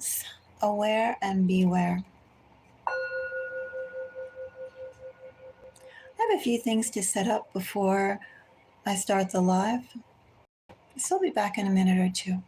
presence, aware and beware. I have a few things to set up before I start the live, so I'll be back in a minute or two.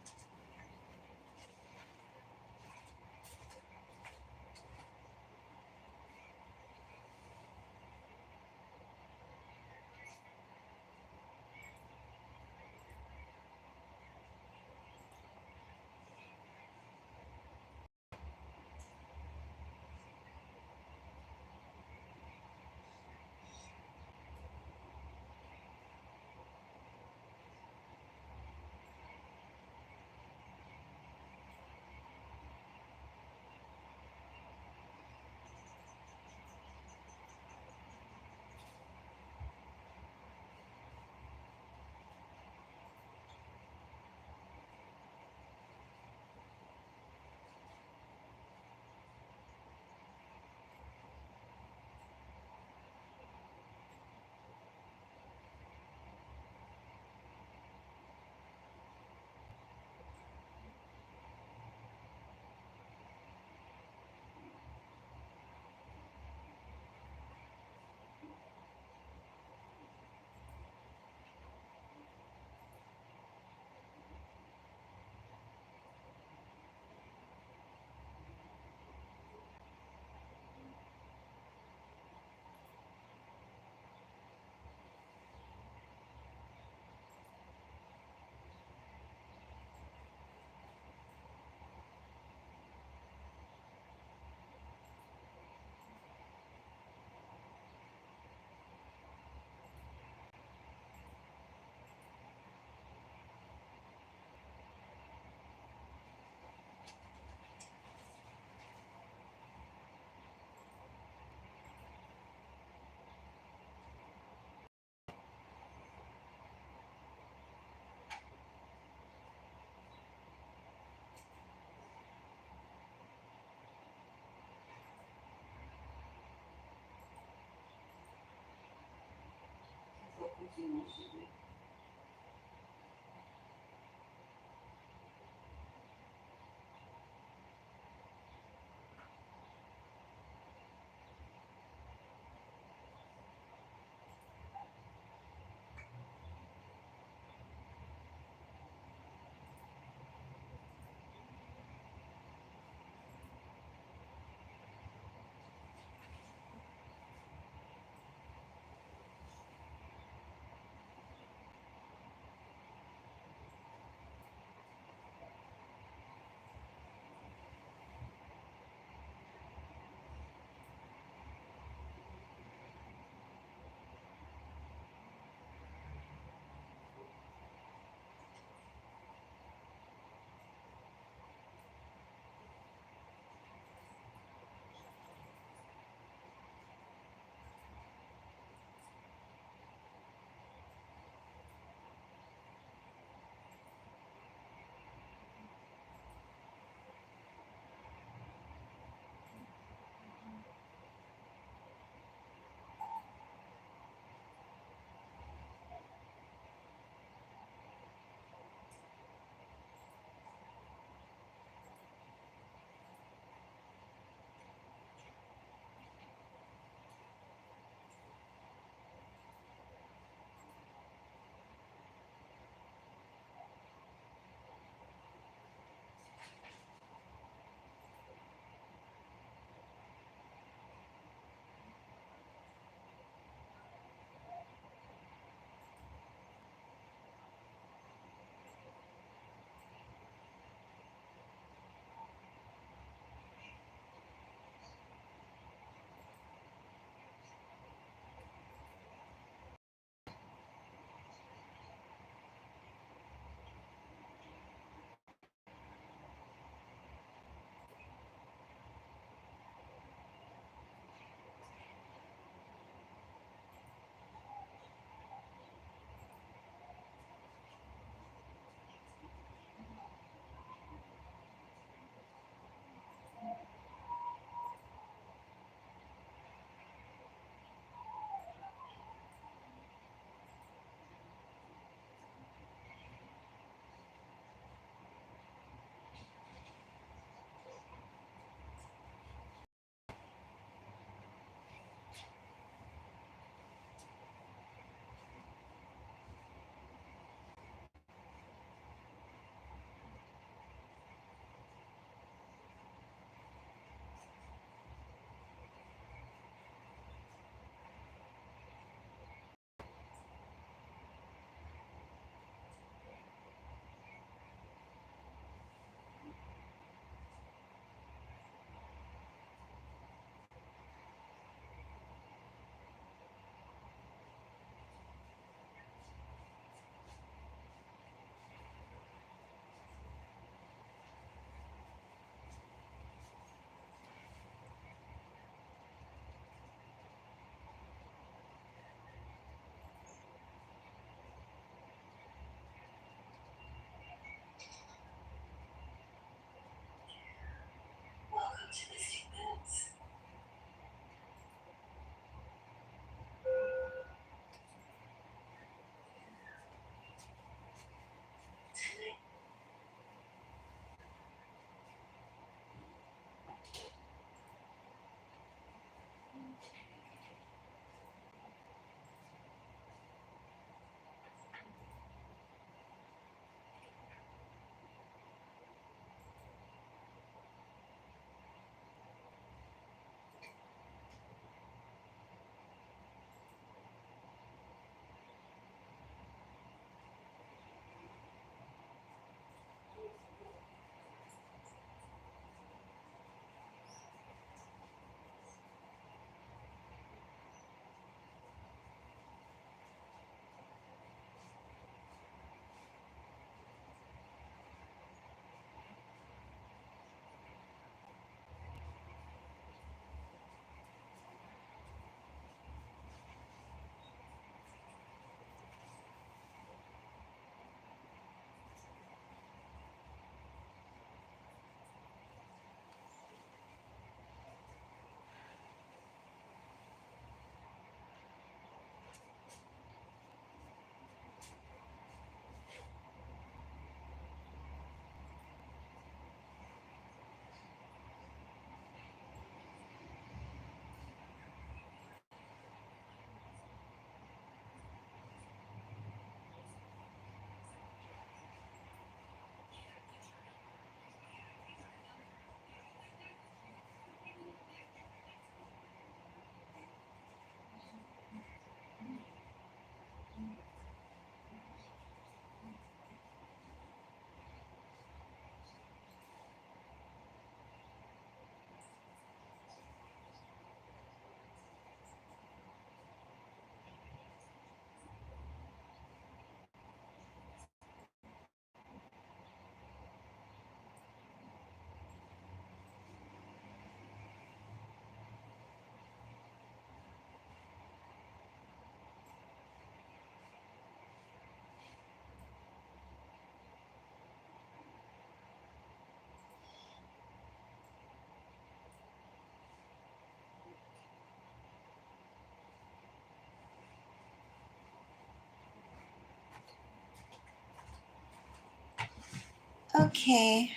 Okay,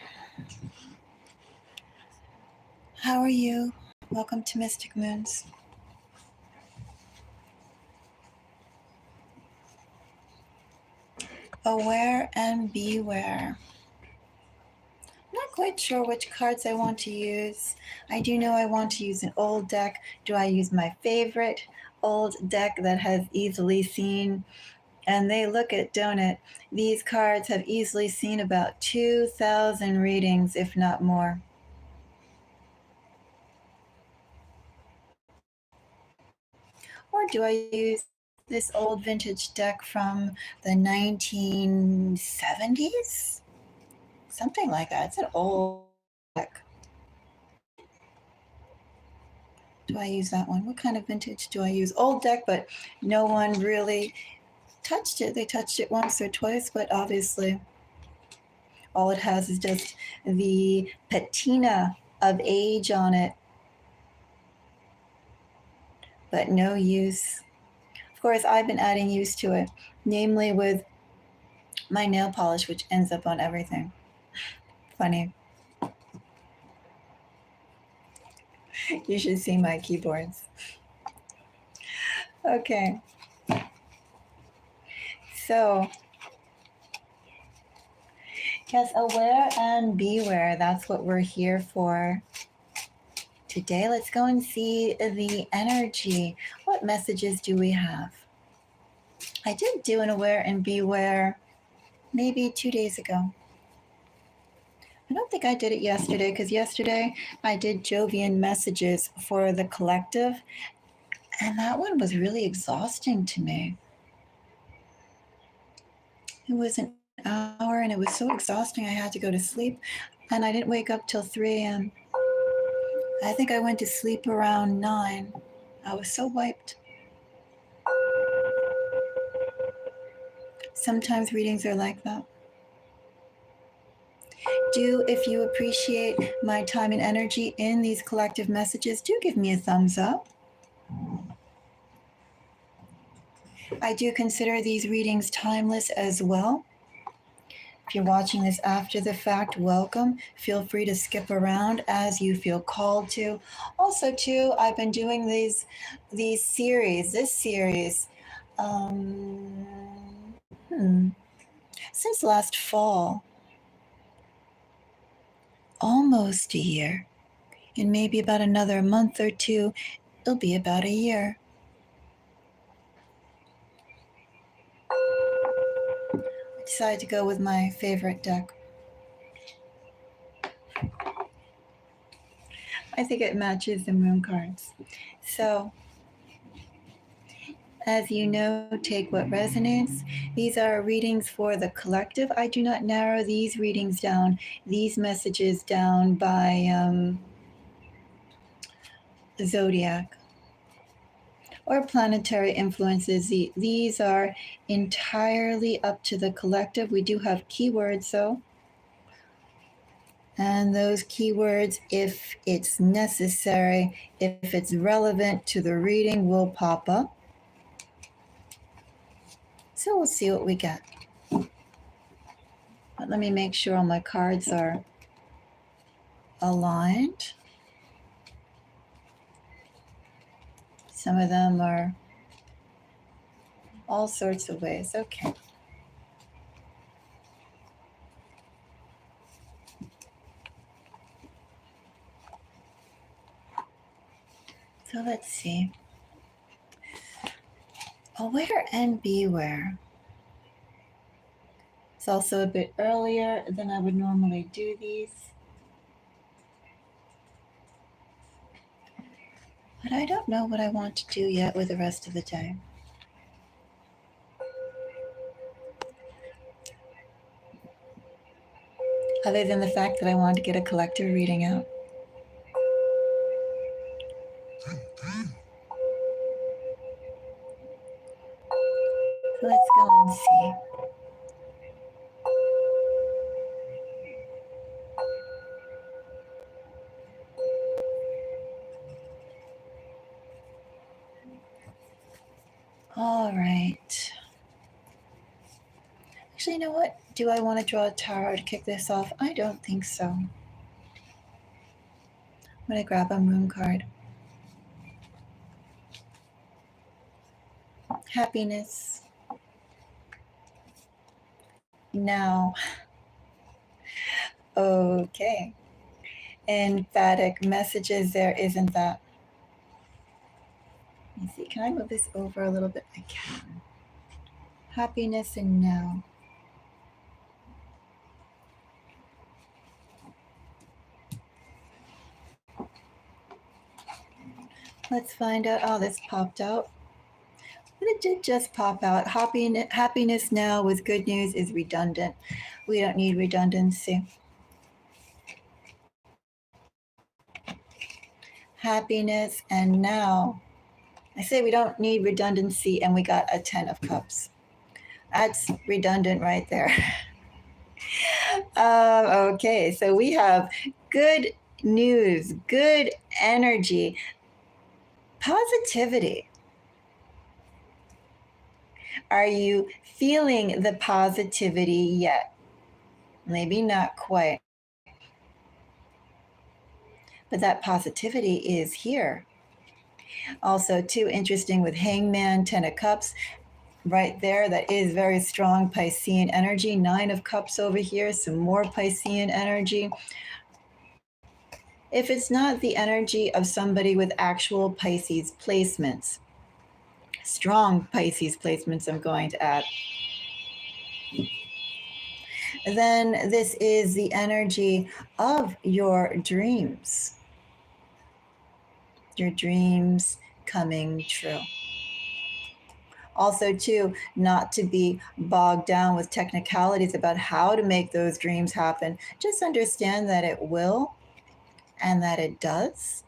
how are you? Welcome to Mystic Moons. Aware and beware. Not quite sure which cards I want to use. I do know I want to use an old deck. Do I use my favorite old deck that has easily seen? And they look at, don't it? These cards have easily seen about 2,000 readings, if not more. Or do I use this old vintage deck from the 1970s? Something like that. It's an old deck. Do I use that one? What kind of vintage do I use? Old deck, but no one really touched it. They touched it once or twice, but obviously all it has is just the patina of age on it, but no use. Of course, I've been adding use to it, namely with my nail polish, which ends up on everything. Funny. You should see my keyboards. Okay. So, yes, aware and beware. That's what we're here for today. Let's go and see the energy. What messages do we have? I did do an aware and beware maybe 2 days ago. I don't think I did it yesterday because yesterday I did Jovian messages for the collective, and that one was really exhausting to me. It was an hour and it was so exhausting I had to go to sleep, and I didn't wake up till 3 a.m. I think I went to sleep around 9. I was so wiped. Sometimes readings are like that. If you appreciate my time and energy in these collective messages, do give me a thumbs up. I do consider these readings timeless as well. If you're watching this after the fact, welcome. Feel free to skip around as you feel called to. Also, too, I've been doing this series, um, since last fall, almost a year. In maybe about another month or two, it'll be about a year. I decided to go with my favorite deck. I think it matches the moon cards. So, as you know, take what resonates. These are readings for the collective. I do not narrow these readings down, these messages down by zodiac or planetary influences. These are entirely up to the collective. We do have keywords, though. And those keywords, if it's necessary, if it's relevant to the reading, will pop up. So we'll see what we get. But let me make sure all my cards are aligned. Some of them are all sorts of ways. Okay. So let's see. Aware and beware. It's also a bit earlier than I would normally do these. But I don't know what I want to do yet with the rest of the day. Other than the fact that I want to get a collector reading out. So let's go and see. All right. Actually, you know what? Do I want to draw a tarot to kick this off? I don't think so. I'm going to grab a moon card. Happiness. Now. Okay. Emphatic messages there, isn't that? Let me see. Can I move this over a little bit? I can. Happiness and now. Let's find out. Oh, this popped out. But it did just pop out. Happiness now with good news is redundant. We don't need redundancy. Happiness and now. I say we don't need redundancy, and we got a 10 of cups. That's redundant right there. Okay, so we have good news, good energy, positivity. Are you feeling the positivity yet? Maybe not quite. But that positivity is here. Also, too interesting with Hangman, 10 of Cups, right there. That is very strong Piscean energy. 9 of Cups over here, some more Piscean energy. If it's not the energy of somebody with actual Pisces placements, strong Pisces placements, I'm going to add, then this is the energy of your dreams. Your dreams coming true. Also, too, not to be bogged down with technicalities about how to make those dreams happen. Just understand that it will and that it does.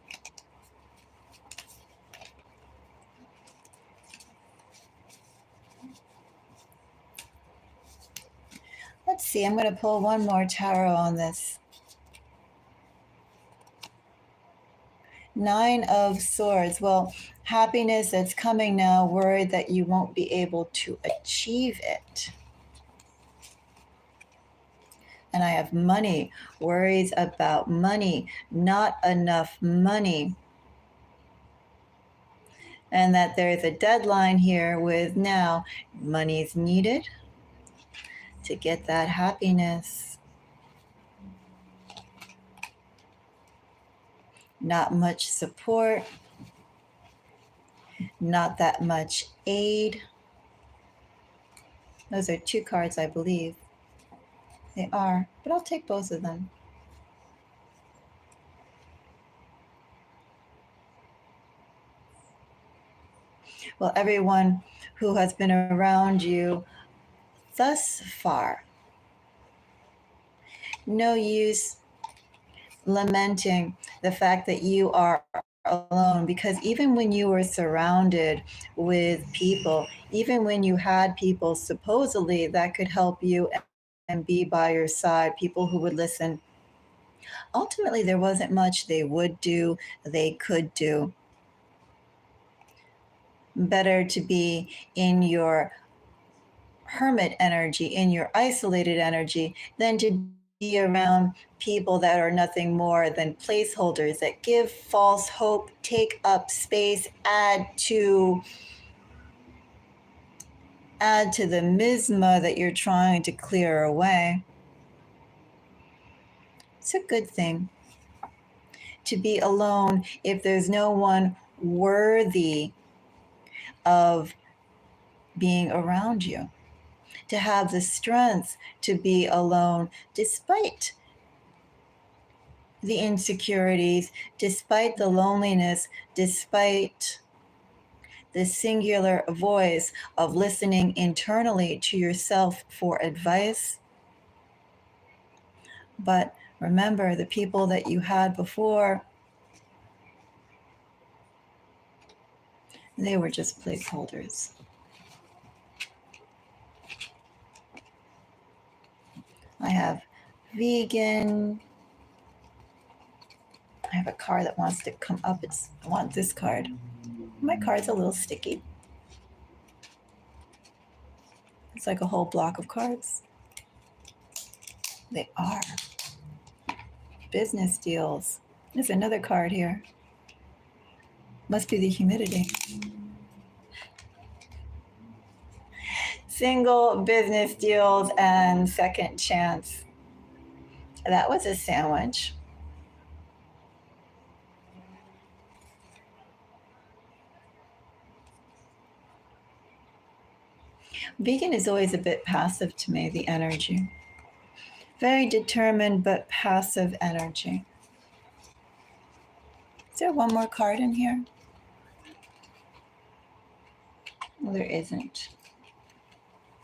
Let's see, I'm going to pull one more tarot on this. 9 of Swords. Well, happiness that's coming now, worried that you won't be able to achieve it. And I have money, worries about money, not enough money. And that there's a deadline here with now money's needed to get that happiness. Not much support, not that much aid. Those are 2 cards, I believe. They are, but I'll take both of them. Well, everyone who has been around you thus far, no use lamenting the fact that you are alone, because even when you were surrounded with people, even when you had people supposedly that could help you and be by your side, people who would listen, ultimately there wasn't much they would do, they could do. Better to be in your hermit energy, in your isolated energy, than to be around people that are nothing more than placeholders that give false hope, take up space, add to the miasma that you're trying to clear away. It's a good thing to be alone if there's no one worthy of being around you. To have the strength to be alone despite the insecurities, despite the loneliness, despite the singular voice of listening internally to yourself for advice. But remember, the people that you had before, they were just placeholders. I have vegan. I have a card that wants to come up. I want this card. My card's a little sticky. It's like a whole block of cards. They are. Business deals. There's another card here. Must be the humidity. Single business deals and second chance. That was a sandwich. Vegan is always a bit passive to me, the energy. Very determined but passive energy. Is there one more card in here? Well, there isn't.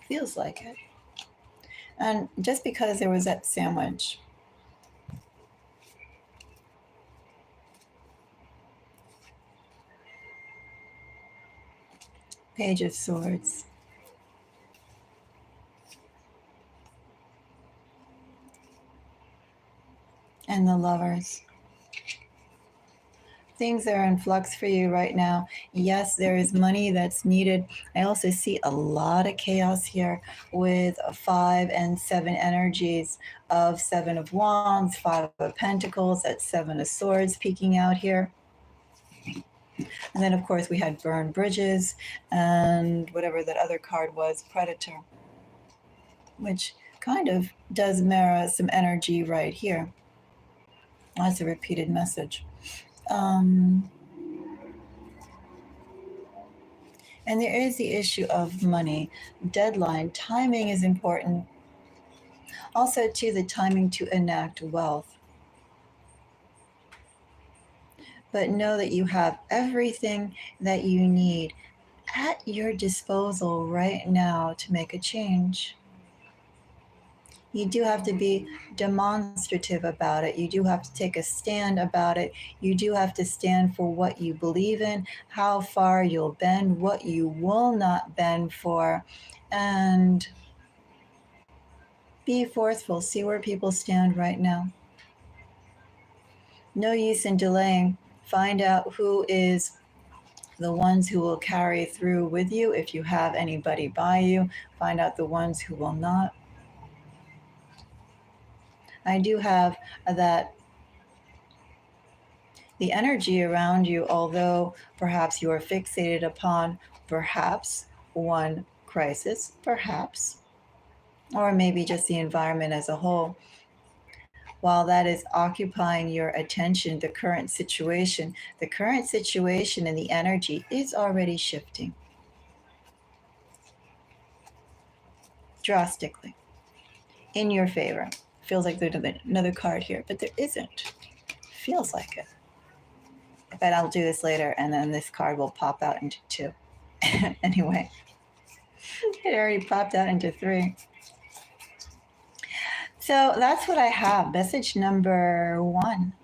Feels like it. And just because there was that sandwich. Page of Swords. And the Lovers. Things are in flux for you right now. Yes, there is money that's needed. I also see a lot of chaos here with 5 and 7 energies of 7 of Wands, 5 of Pentacles, that's 7 of Swords peeking out here. And then, of course, we had Burn Bridges and whatever that other card was, Predator, which kind of does mirror some energy right here. That's a repeated message. And there is the issue of money, deadline, timing is important. Also, too, the timing to enact wealth. But know that you have everything that you need at your disposal right now to make a change. You do have to be demonstrative about it. You do have to take a stand about it. You do have to stand for what you believe in, how far you'll bend, what you will not bend for, and be forceful. See where people stand right now. No use in delaying. Find out who is the ones who will carry through with you. If you have anybody by you, find out the ones who will not. I do have that the energy around you, although perhaps you are fixated upon perhaps one crisis, perhaps, or maybe just the environment as a whole, while that is occupying your attention, the current situation and the energy is already shifting drastically in your favor. Feels like there's another card here, but there isn't. Feels like it. But I'll do this later, and then this card will pop out into 2. Anyway, it already popped out into 3. So that's what I have. Message number 1.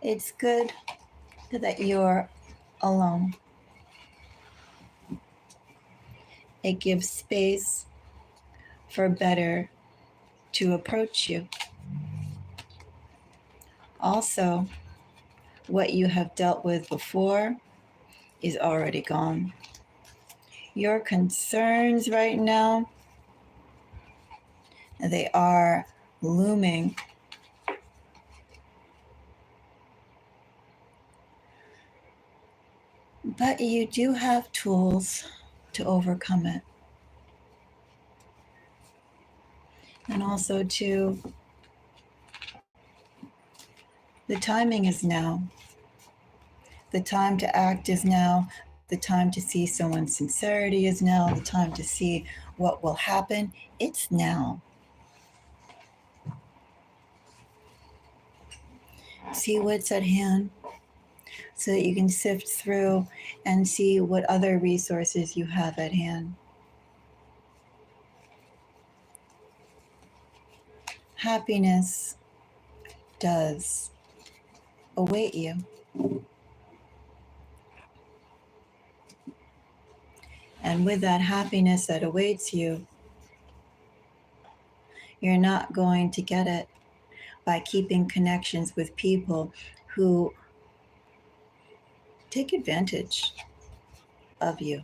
It's good that you're alone. It gives space for better to approach you. Also, what you have dealt with before is already gone. Your concerns right now, they are looming. But you do have tools to overcome it. And also, too, the timing is now. The time to act is now. The time to see someone's sincerity is now. The time to see what will happen, it's now. See what's at hand so that you can sift through and see what other resources you have at hand. Happiness does await you. And with that happiness that awaits you, you're not going to get it by keeping connections with people who take advantage of you.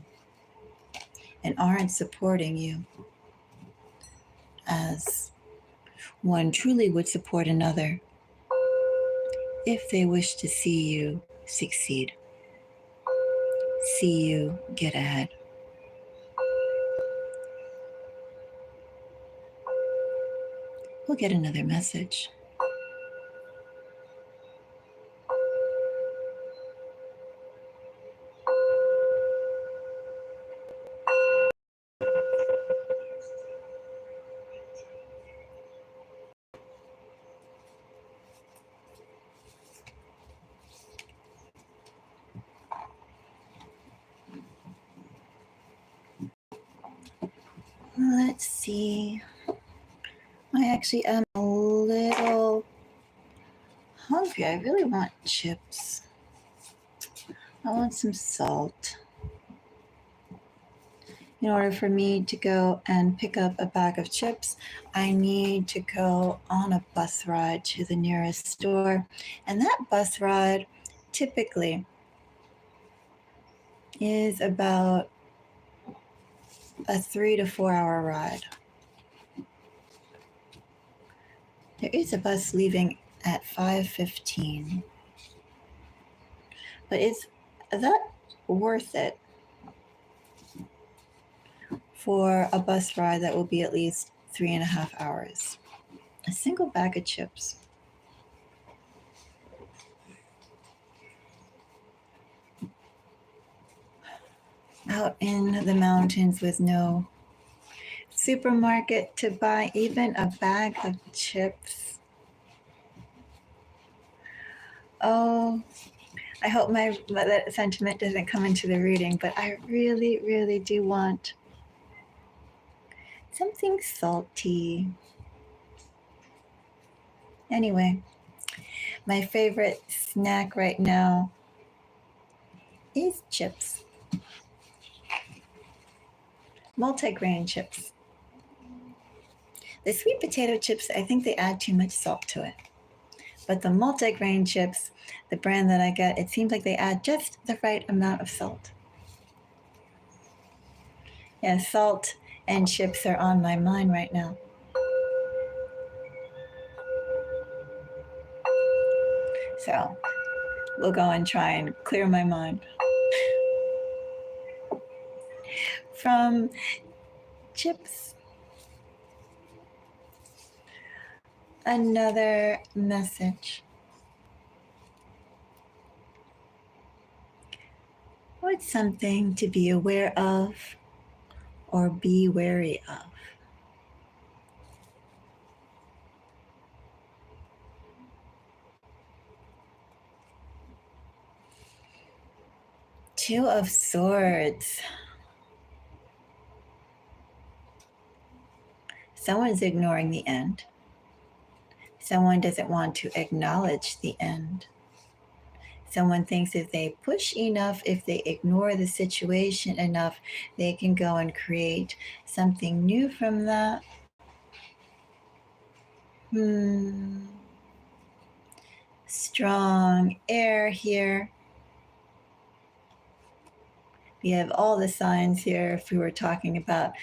and aren't supporting you as one truly would support another if they wish to see you succeed, see you get ahead. We'll get another message. Let's see. I actually am a little hungry. I really want chips. I want some salt. In order for me to go and pick up a bag of chips, I need to go on a bus ride to the nearest store. And that bus ride typically is about a 3 to 4 hour ride. There is a bus leaving at 5:15. But is that worth it for a bus ride that will be at least 3.5 hours? A single bag of chips. Out in the mountains with no supermarket to buy even a bag of chips. Oh, I hope that sentiment doesn't come into the reading, but I really, really do want something salty. Anyway, my favorite snack right now is chips. Multi-grain chips. The sweet potato chips, I think they add too much salt to it. But the multi-grain chips, the brand that I get, it seems like they add just the right amount of salt. Yeah, salt and chips are on my mind right now. So we'll go and try and clear my mind. From chips, another message. What's something to be aware of or be wary of? Two of Swords. Someone's ignoring the end. Someone doesn't want to acknowledge the end. Someone thinks if they push enough, if they ignore the situation enough, they can go and create something new from that. Strong air here. We have all the signs here if we were talking about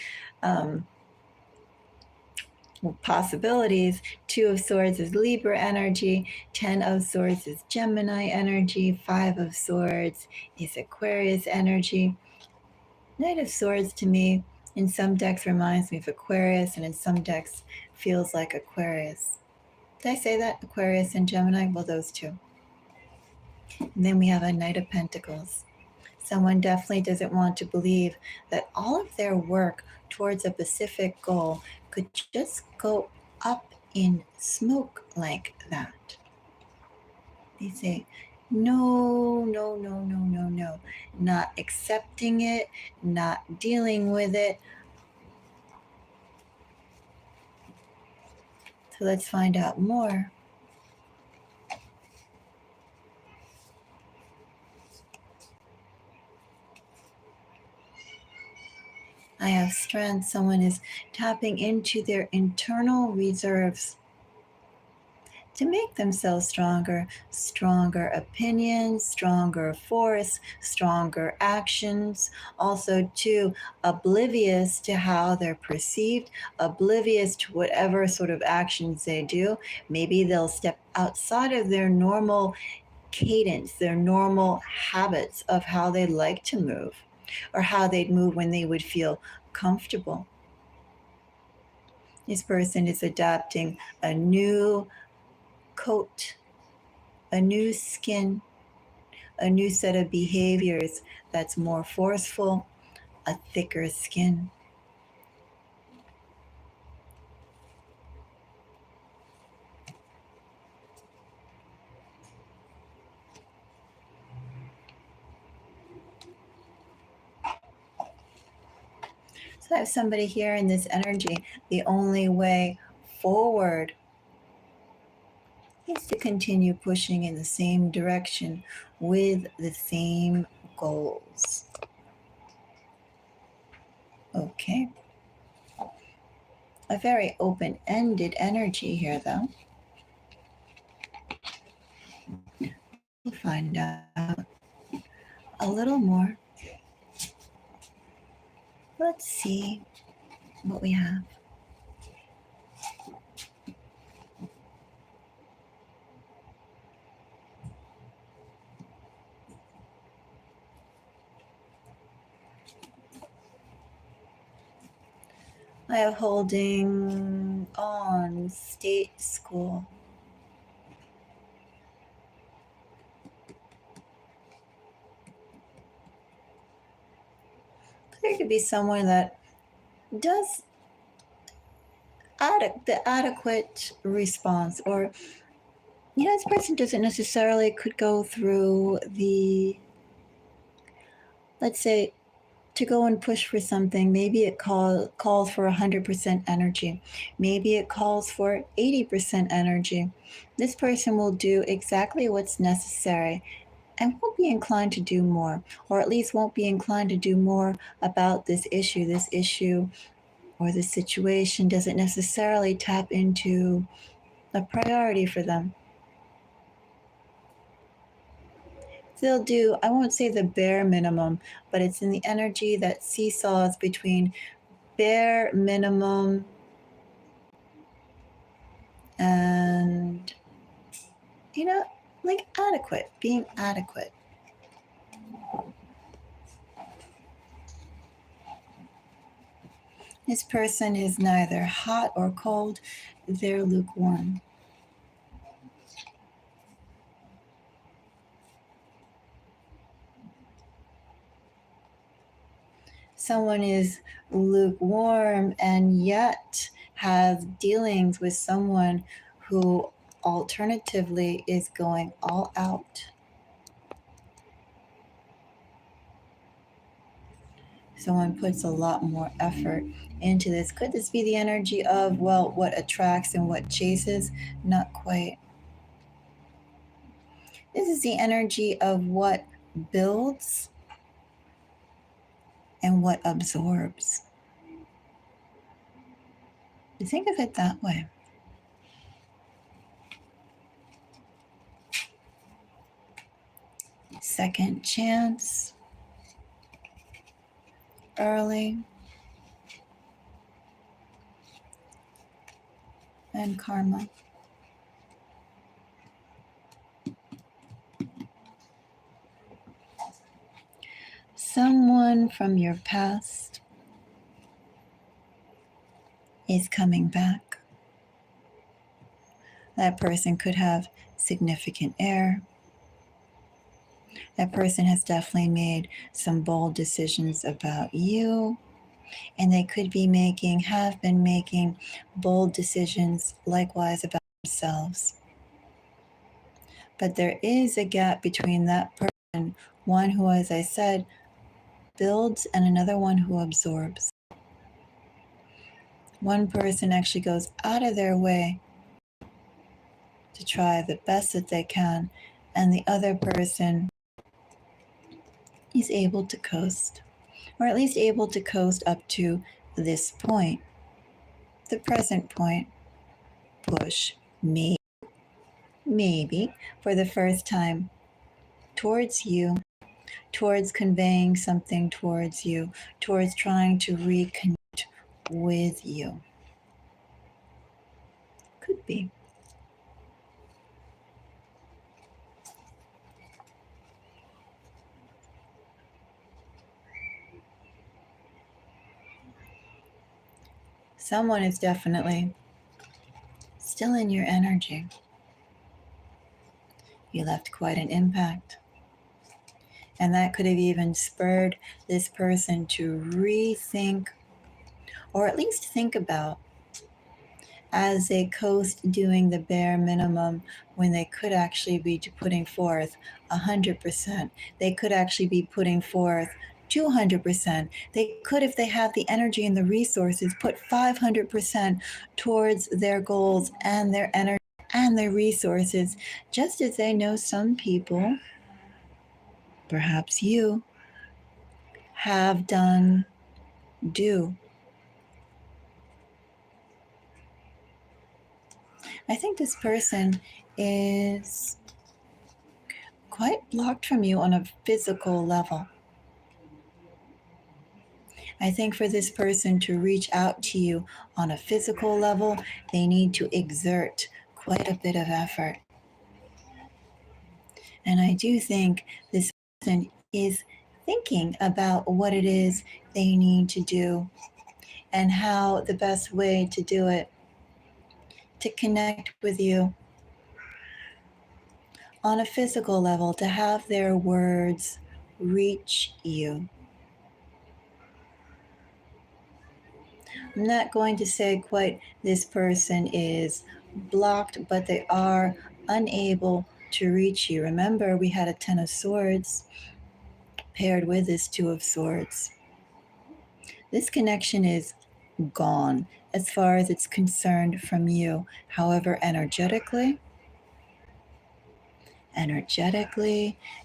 possibilities. 2 of Swords is Libra energy. 10 of Swords is Gemini energy. 5 of Swords is Aquarius energy. Knight of Swords to me in some decks reminds me of Aquarius, and in some decks feels like Aquarius. Did I say that? Aquarius and Gemini? Well, those two. And then we have a Knight of Pentacles. Someone definitely doesn't want to believe that all of their work towards a specific goal could just go up in smoke like that. They say, no, no, no, no, no, no. Not accepting it, not dealing with it. So let's find out more. I have strength. Someone is tapping into their internal reserves. to make themselves stronger, stronger opinions, stronger force, stronger actions, also too oblivious to how they're perceived, oblivious to whatever sort of actions they do. Maybe they'll step outside of their normal cadence, their normal habits of how they like to move or how they'd move when they would feel comfortable. This person is adopting a new coat, a new skin, a new set of behaviors that's more forceful, a thicker skin. So I have somebody here in this energy. The only way forward is to continue pushing in the same direction with the same goals. Okay. A very open-ended energy here, though. We'll find out a little more. Let's see what we have. I have holding on state school. There could be someone that does the adequate response, or this person doesn't necessarily could go through the, let's say, to go and push for something. Maybe it calls for 100% energy. Maybe it calls for 80% energy. This person will do exactly what's necessary and won't be inclined to do more, or at least won't be inclined to do more about this issue. This issue or this situation doesn't necessarily tap into a priority for them. They'll do, I won't say the bare minimum, but it's in the energy that seesaws between bare minimum and, like adequate, being adequate. This person is neither hot or cold, they're lukewarm. Someone is lukewarm and yet has dealings with someone who alternatively is going all out. Someone puts a lot more effort into this. Could this be the energy of, well, what attracts and what chases? Not quite. This is the energy of what builds and what absorbs. Think of it that way. Second chance, early, and karma. Someone from your past is coming back. That person could have significant heir. That person has definitely made some bold decisions about you, and they could be have been making bold decisions likewise about themselves. But there is a gap between that person, one who, as I said, builds, and another one who absorbs. One person actually goes out of their way to try the best that they can, and the other person is able to coast, or at least able to coast up to this point, the present point. Push, me. maybe for the first time, towards you, towards conveying something towards you, towards trying to reconnect with you. Could be. Someone is definitely still in your energy. You left quite an impact. And that could have even spurred this person to rethink, or at least think about, as they coast doing the bare minimum when they could actually be putting forth 100%. They could actually be putting forth 200%. They could, if they have the energy and the resources, put 500% towards their goals and their energy and their resources, just as they know some people, perhaps you, have done, do. I think this person is quite blocked from you on a physical level. I think for this person to reach out to you on a physical level, they need to exert quite a bit of effort. And I do think this person is thinking about what it is they need to do and how the best way to do it, to connect with you on a physical level, to have their words reach you. I'm not going to say quite this person is blocked, but they are unable to reach you. Remember, we had a 10 of Swords paired with this 2 of Swords. This connection is gone as far as it's concerned from you. However, energetically,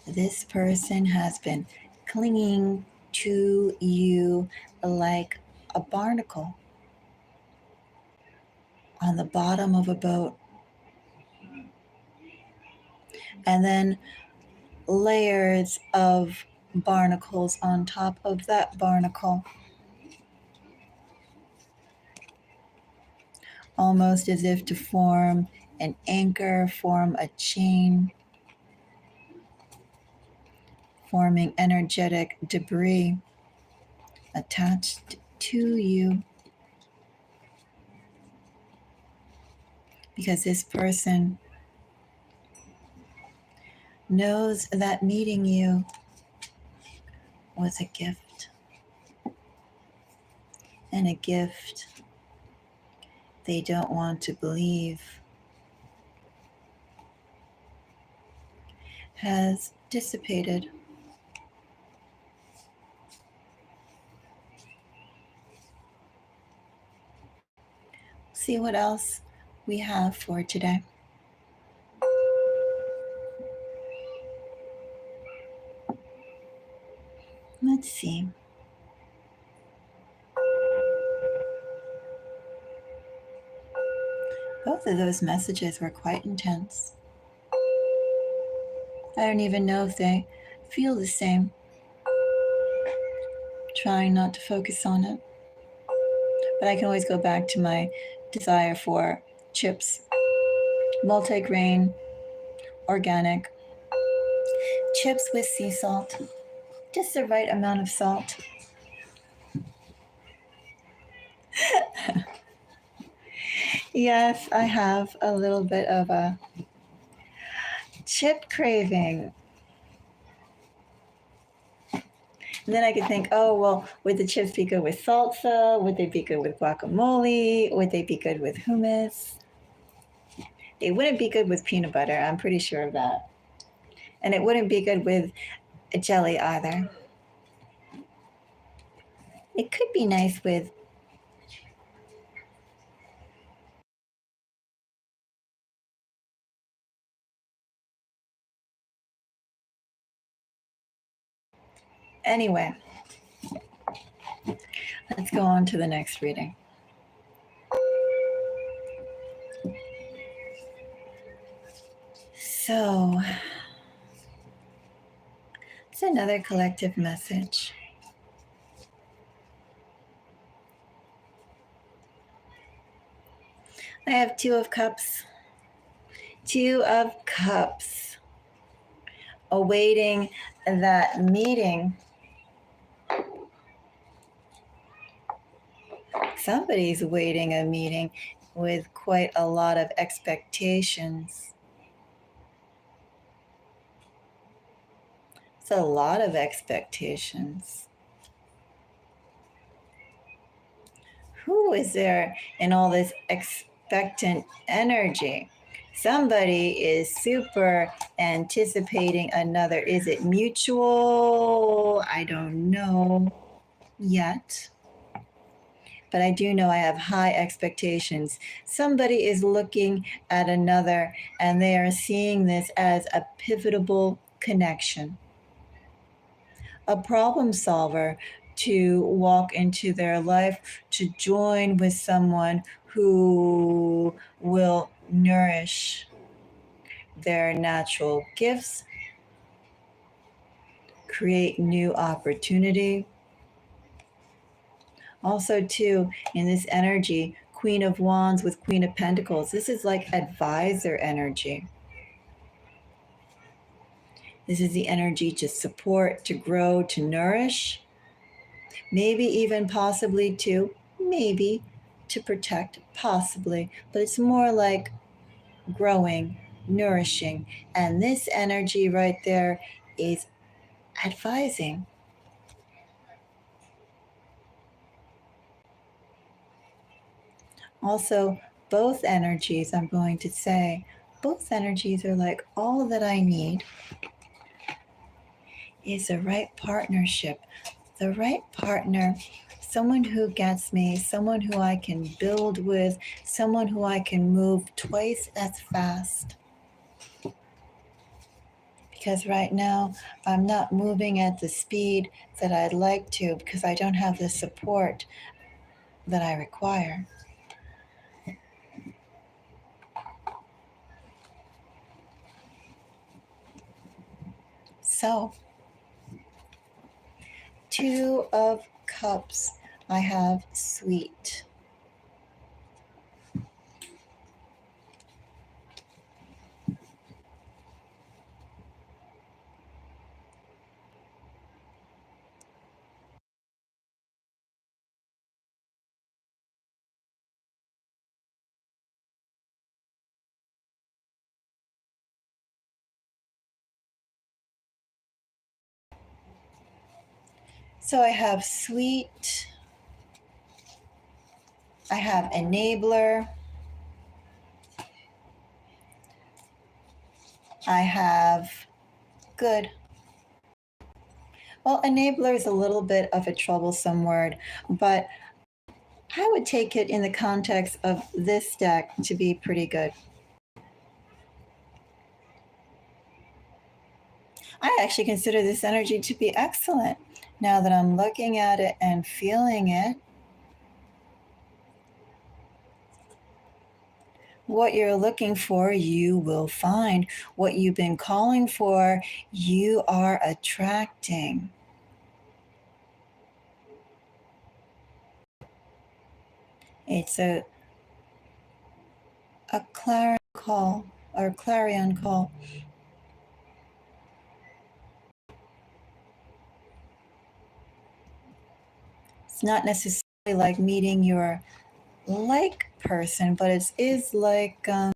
this person has been clinging to you like a barnacle on the bottom of a boat. And then layers of barnacles on top of that barnacle, almost as if to form an anchor, form a chain, forming energetic debris attached to you. Because this person knows that meeting you was a gift. And a gift they don't want to believe has dissipated. See what else we have for today. Let's see. Both of those messages were quite intense. I don't even know if they feel the same. Trying not to focus on it. But I can always go back to my desire for chips. Multi-grain, organic. Chips with sea salt. Just the right amount of salt. Yes, I have a little bit of a chip craving. And then I could think, oh, well, would the chips be good with salsa? Would they be good with guacamole? Would they be good with hummus? They wouldn't be good with peanut butter. I'm pretty sure of that. And it wouldn't be good with a jelly either. It could be nice with anyway. Let's go on to the next reading. So, it's another collective message. I have Two of Cups. Two of Cups. Awaiting that meeting. Somebody's waiting a meeting with quite a lot of expectations. It's a lot of expectations. Who is there in all this expectant energy? Somebody is super anticipating another. Is it mutual? I don't know yet. But I do know I have high expectations. Somebody is looking at another and they are seeing this as a pivotal connection, a problem solver to walk into their life, to join with someone who will nourish their natural gifts, create new opportunity. Also, too, in this energy, Queen of Wands with Queen of Pentacles, this is like advisor energy. This is the energy to support, to grow, to nourish, maybe even possibly maybe to protect, possibly, but it's more like growing, nourishing. And this energy right there is advising. Also, both energies, I'm going to say, both energies are like all that I need is the right partnership, the right partner, someone who gets me, someone who I can build with, someone who I can move twice as fast. Because right now I'm not moving at the speed that I'd like to because I don't have the support that I require. So, Two of Cups, I have sweet. So I have sweet, I have enabler, I have good. Well, enabler is a little bit of a troublesome word, but I would take it in the context of this deck to be pretty good. I actually consider this energy to be excellent. Now that I'm looking at it and feeling it, what you're looking for, you will find. What you've been calling for, you are attracting. It's a clarion call or clarion call. It's not necessarily like meeting your like person, but it is like well,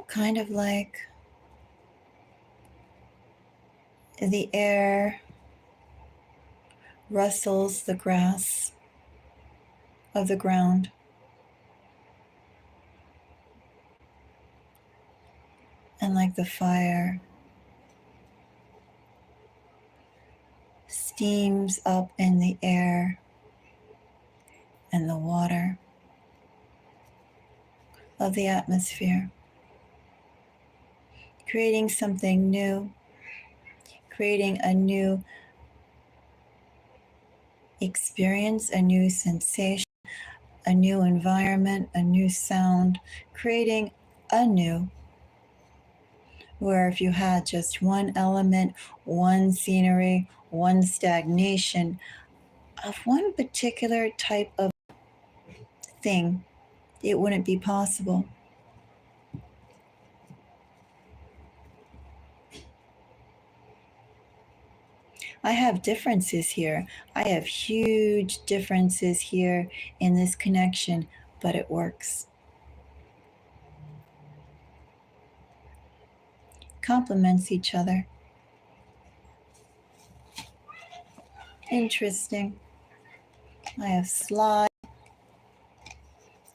kind of like the air rustles the grass of the ground. And like the fire steams up in the air and the water of the atmosphere, creating something new, creating a new experience, a new sensation, a new environment, a new sound, creating a new, where if you had just one element, one scenery, one stagnation of one particular type of thing, it wouldn't be possible. I have differences here. I have huge differences here in this connection, but it works. Complements each other. Interesting. I have slide.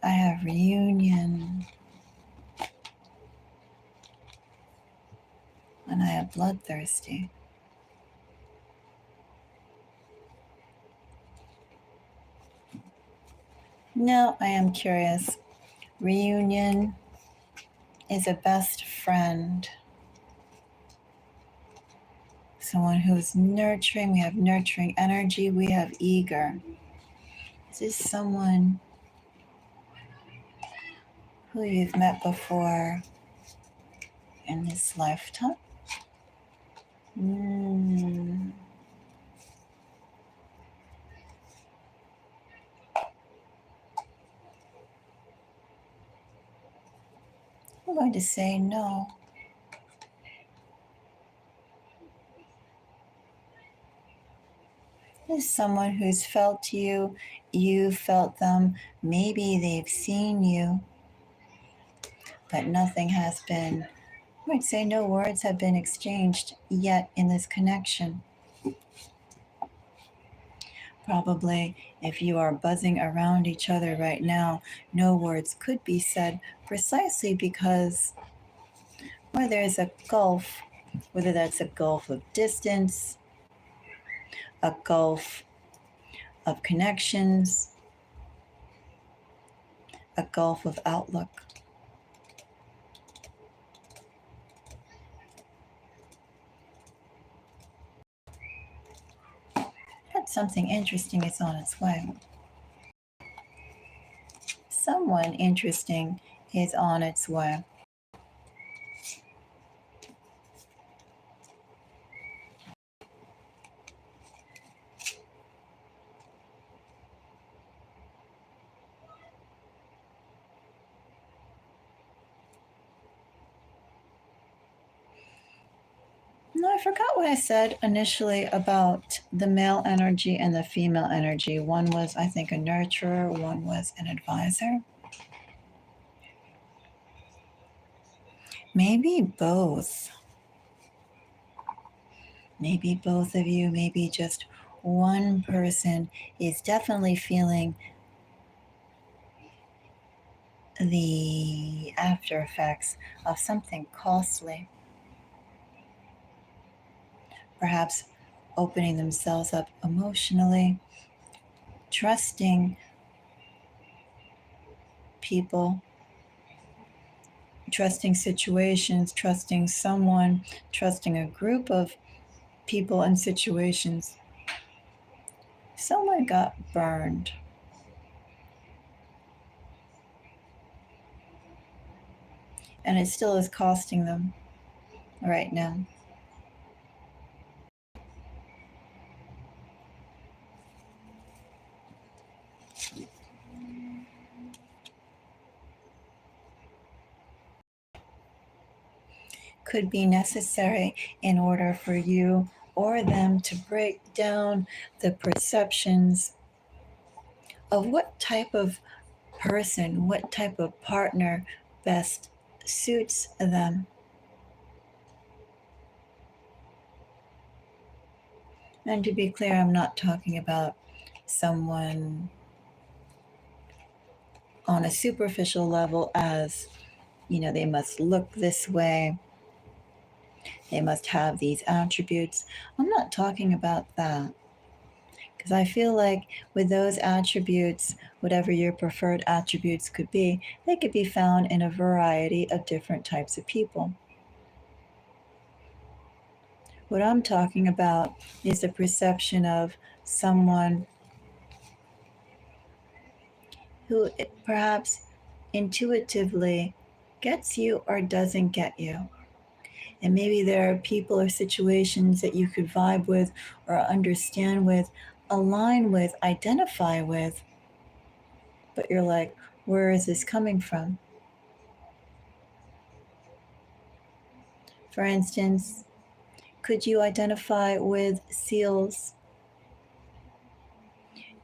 I have reunion. And I have bloodthirsty. Now I am curious. Reunion is a best friend. Someone who's nurturing. We have nurturing energy. We have eager. Is this someone who you've met before in this lifetime? I'm going to say no. Is someone who's felt you, you felt them, maybe they've seen you, but nothing has been, I might say no words have been exchanged yet in this connection. Probably if you are buzzing around each other right now, no words could be said precisely because where there's a gulf, whether that's a gulf of distance, a gulf of connections, a gulf of outlook. But something interesting is on its way. Someone interesting is on its way. No, I forgot what I said initially about the male energy and the female energy. One was, I think, a nurturer, one was an advisor. Maybe both. Maybe both of you, maybe just one person is definitely feeling the after effects of something costly. Perhaps opening themselves up emotionally, trusting people, trusting situations, trusting someone, trusting a group of people and situations. Someone got burned. And it still is costing them right now. Could be necessary in order for you or them to break down the perceptions of what type of person, what type of partner best suits them. And to be clear, I'm not talking about someone on a superficial level as, they must look this way, they must have these attributes. I'm not talking about that. Because I feel like with those attributes, whatever your preferred attributes could be, they could be found in a variety of different types of people. What I'm talking about is the perception of someone who perhaps intuitively gets you or doesn't get you. And maybe there are people or situations that you could vibe with or understand with, align with, identify with, but you're like, where is this coming from? For instance, could you identify with seals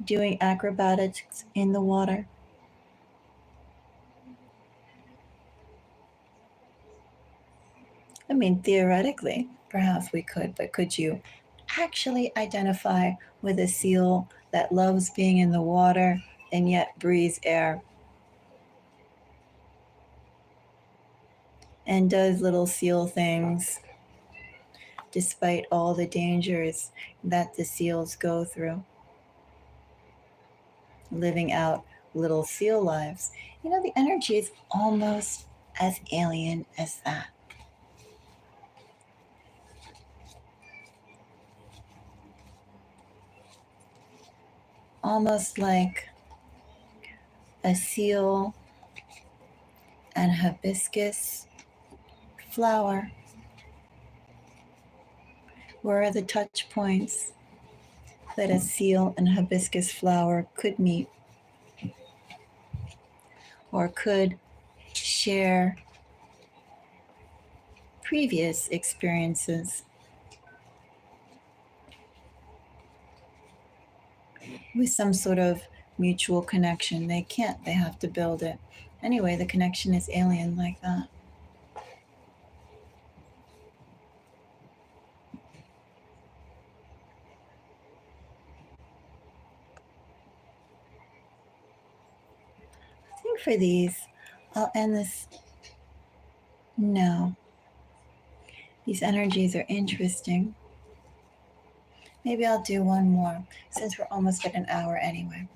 doing acrobatics in the water? I mean, theoretically, perhaps we could, but could you actually identify with a seal that loves being in the water and yet breathes air and does little seal things despite all the dangers that the seals go through, living out little seal lives? You know, the energy is almost as alien as that. Almost like a seal and hibiscus flower. Where are the touch points that a seal and hibiscus flower could meet or could share previous experiences with some sort of mutual connection? They can't, they have to build it. Anyway, the connection is alien like that. I think for these, I'll end this. No, these energies are interesting. Maybe I'll do one more since we're almost at an hour anyway.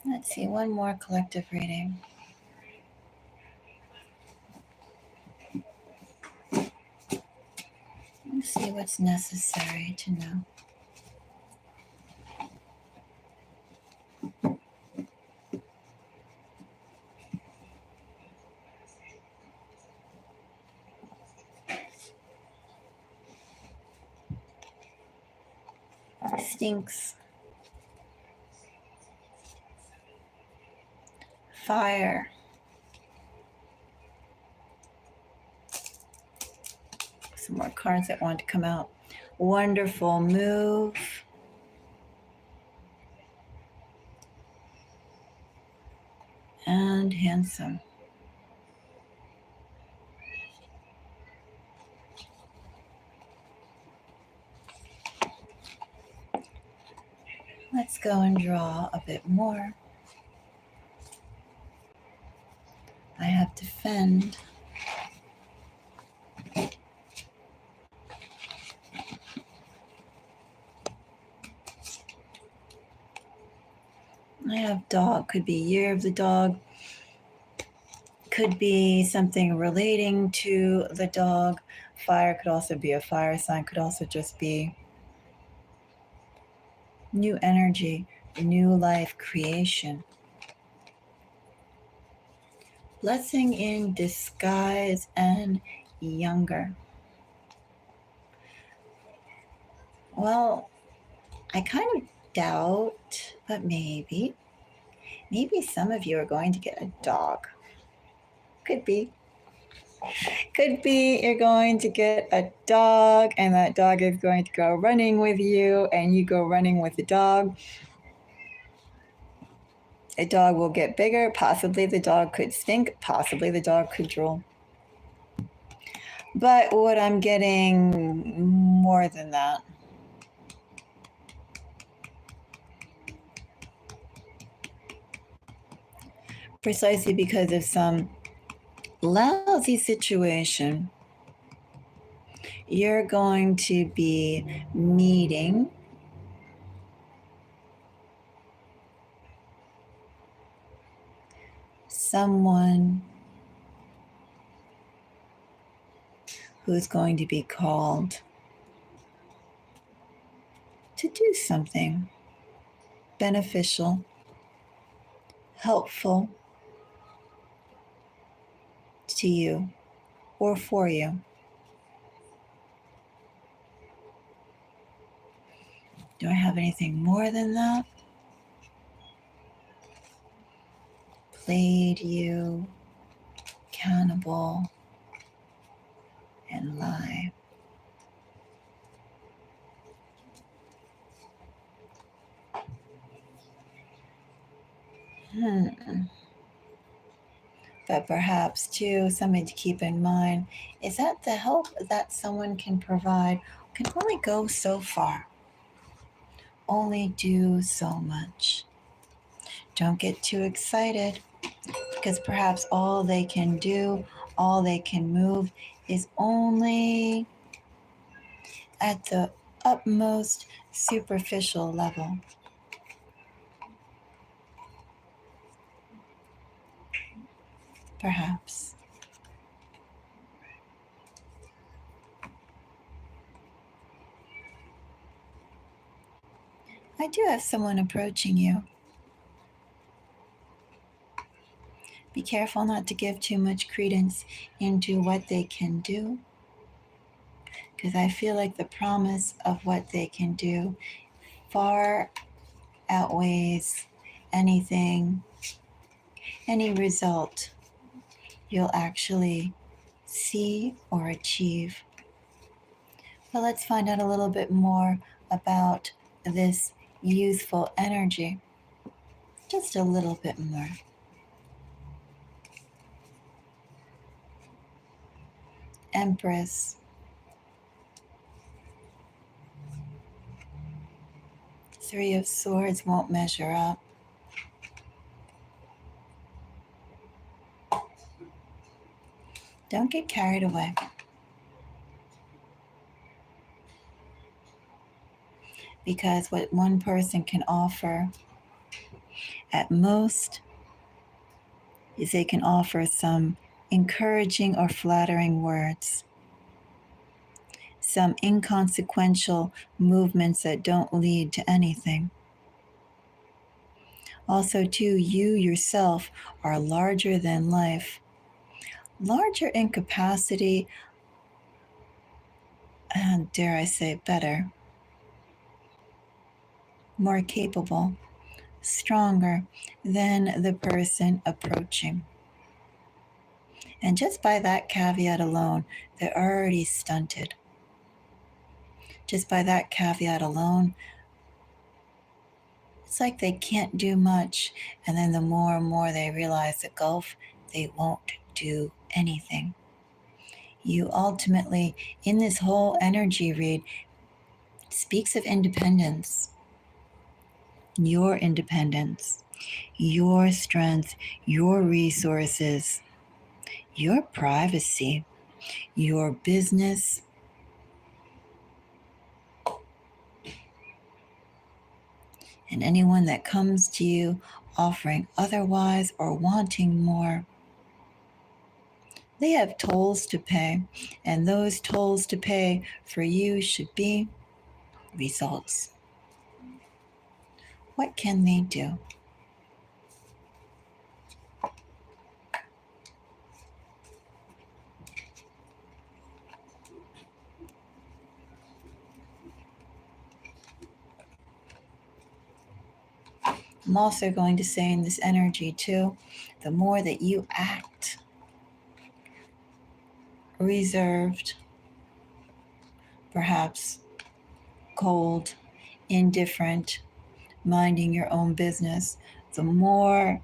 Let's see, one more collective reading. Let's see what's necessary to know. Stinks. Fire. Some more cards that want to come out. Wonderful. Move. And handsome. Let's go and draw a bit more. I have defend. I have dog. Could be year of the dog. Could be something relating to the dog. Fire could also be a fire sign. Could also just be new energy, new life creation. Blessing in disguise and younger. Well, I kind of doubt, but maybe some of you are going to get a dog. Could be. Could be you're going to get a dog and that dog is going to go running with you and you go running with the dog. A dog will get bigger. Possibly the dog could stink. Possibly the dog could drool. But what I'm getting more than that. Precisely because of some lousy situation, you're going to be meeting someone who's going to be called to do something beneficial, helpful to you or for you. Do I have anything more than that? Played you accountable and lie. But perhaps, too, something to keep in mind is that the help that someone can provide can only go so far, only do so much. Don't get too excited because perhaps all they can do, all they can move is only at the utmost superficial level. Perhaps. I do have someone approaching you. Be careful not to give too much credence into what they can do, because I feel like the promise of what they can do far outweighs anything, any result you'll actually see or achieve. But let's find out a little bit more about this youthful energy. Just a little bit more. Empress. Three of Swords won't measure up. Don't get carried away. Because what one person can offer at most is they can offer some encouraging or flattering words, some inconsequential movements that don't lead to anything. Also, too, you yourself are larger than life, larger in capacity, and dare I say better, more capable, stronger than the person approaching. And just by that caveat alone, they're already stunted. Just by that caveat alone, it's like they can't do much. And then the more and more they realize the gulf, they won't do anything. You ultimately, in this whole energy read, speaks of independence. Your independence, your strength, your resources, your privacy, your business. And anyone that comes to you offering otherwise or wanting more, they have tolls to pay, and those tolls to pay for you should be results. What can they do? I'm also going to say in this energy too, the more that you act reserved, perhaps cold, indifferent, minding your own business, the more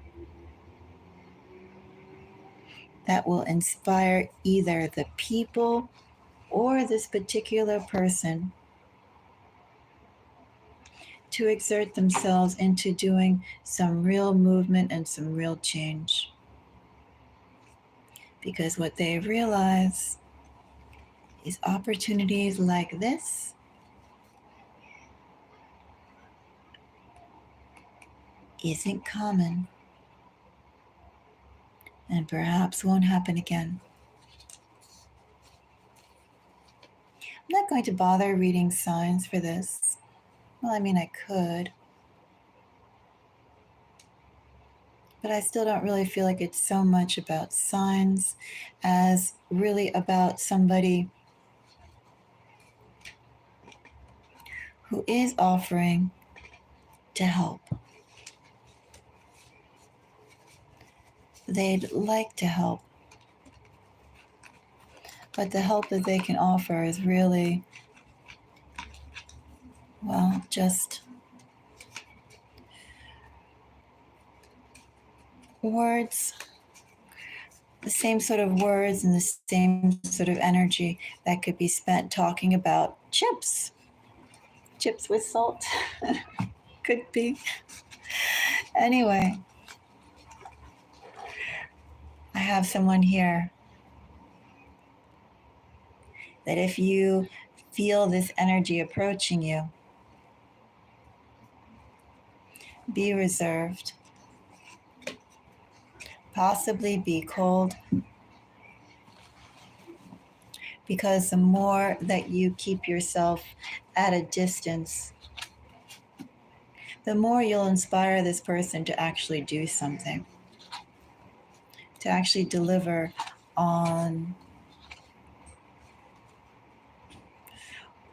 that will inspire either the people or this particular person to exert themselves into doing some real movement and some real change. Because what they realize is opportunities like this isn't common and perhaps won't happen again. I'm not going to bother reading signs for this. Well, I mean, I could. But I still don't really feel like it's so much about signs as really about somebody who is offering to help. They'd like to help, but the help that they can offer is really, well, just words, the same sort of words and the same sort of energy that could be spent talking about chips. Chips with salt. Could be. Anyway, I have someone here that if you feel this energy approaching you, be reserved, possibly be cold, because the more that you keep yourself at a distance, the more you'll inspire this person to actually do something, to actually deliver on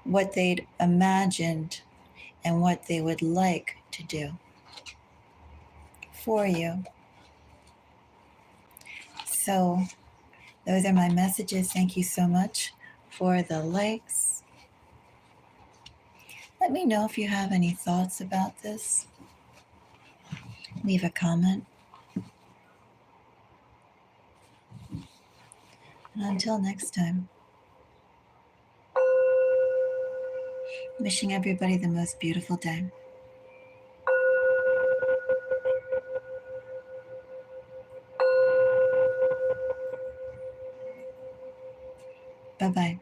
what they'd imagined and what they would like to do for you. So, those are my messages. Thank you so much for the likes. Let me know if you have any thoughts about this. Leave a comment. And until next time, wishing everybody the most beautiful day. Bye-bye.